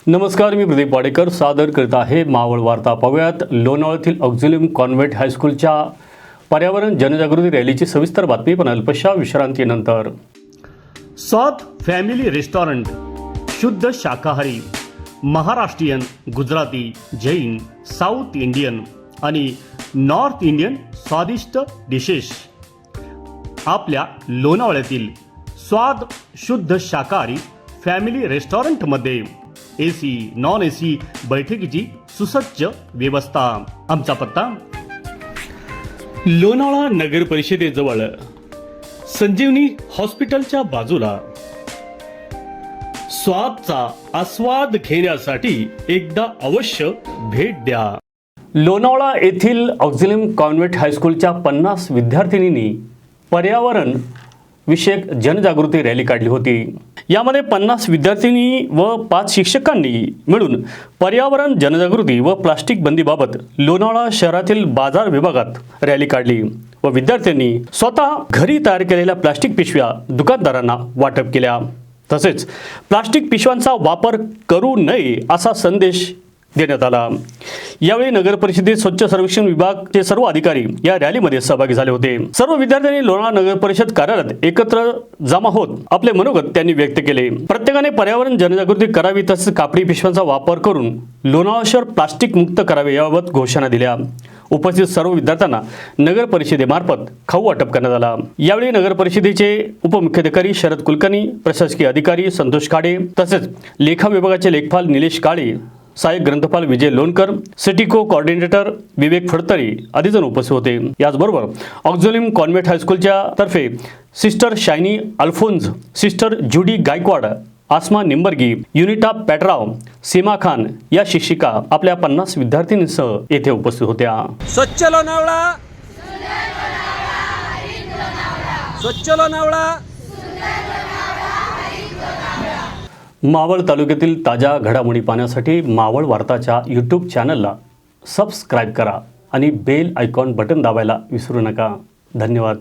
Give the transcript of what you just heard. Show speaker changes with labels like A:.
A: नमस्कार, मी प्रदीप वाडेकर सादर करत आहे मावळ वार्ता. पाहूयात लोणावळ्यातील ऑक्झिलियम कॉन्व्हेंट हायस्कूलच्या पर्यावरण जनजागृती रॅलीची सविस्तर बातमी, पण अल्पशा विश्रांतीनंतर. स्वाद फॅमिली रेस्टॉरंट, शुद्ध शाकाहारी, महाराष्ट्रीयन, गुजराती, जैन, साऊथ इंडियन आणि नॉर्थ इंडियन स्वादिष्ट डिशेस आपल्या लोणावळ्यातील स्वाद शुद्ध शाकाहारी फॅमिली रेस्टॉरंटमध्ये AC, नॉन AC बैठकीची सुसज्ज व्यवस्था. आमचा पत्ता लोणावळा नगर परिषदेजवळ, संजीवनी हॉस्पिटलच्या बाजूला. स्वादचा आस्वाद घेण्यासाठी एकदा अवश्य भेट द्या. लोणावळा येथील ऑक्झिलियम कॉन्व्हेंट हायस्कूलच्या 50 विद्यार्थिनींनी पर्यावरण विषयक जनजागृती रॅली काढली होती. यामध्ये 50 विद्यार्थिनी व 5 शिक्षकांनी मिळून पर्यावरण जनजागृती व प्लास्टिक बंदीबाबत लोणावळा शहरातील बाजार विभागात रॅली काढली व विद्यार्थ्यांनी स्वतः घरी तयार केलेल्या प्लास्टिक पिशव्या दुकानदारांना वाटप केल्या. तसेच प्लास्टिक पिशव्यांचा वापर करू नये असा संदेश देण्यात आला. यावेळी नगर परिषदेत स्वच्छ सर्वेक्षण विभागाचे सर्व अधिकारी या रॅलीमध्ये सहभागी झाले होते. सर्व विद्यार्थ्यांनी लोणावळा नगर परिषद कार्यालयात एकत्र जमा होत आपले मनोगत त्यांनी व्यक्त केले. प्रत्येकाने पर्यावरण जनजागृती करावी, तसेच कापडी पिशव्यांचा वापर करून लोणावळा शहर प्लास्टिक मुक्त करावे याबाबत घोषणा दिल्या. उपस्थित सर्व विद्यार्थ्यांना नगर परिषदेमार्फत खाऊ वाटप करण्यात आला. यावेळी नगर परिषदेचे उपमुख्याधिकारी शरद कुलकर्णी, प्रशासकीय अधिकारी संतोष काळे, तसेच लेखा विभागाचे लेखपाल निलेश काळे, सहाय्यक ग्रंथपाल विजय लोणकर, सिटिको कोऑर्डिनेटर विवेक फडतरी आदी जण उपस्थित होते. याचबरोबर ऑक्झिलियम कॉन्व्हेंट हायस्कूलच्या तर्फे सिस्टर शायनी अल्फोन्स, सिस्टर जुडी गायकवाड, आसमा निंबर्गी, युनिटा पॅटराव, सीमा खान या शिक्षिका आपल्या 50 विद्यार्थिनींसह येथे उपस्थित होत्या.
B: स्वच्छ लोणावळा, स्वच्छ लोणावळा.
A: मावळ तालुक्यातील ताज्या घडामोडी पाहण्यासाठी मावळ वार्ताच्या यूट्यूब चॅनलला सबस्क्राईब करा आणि बेल आयकॉन बटन दाबायला विसरू नका. धन्यवाद.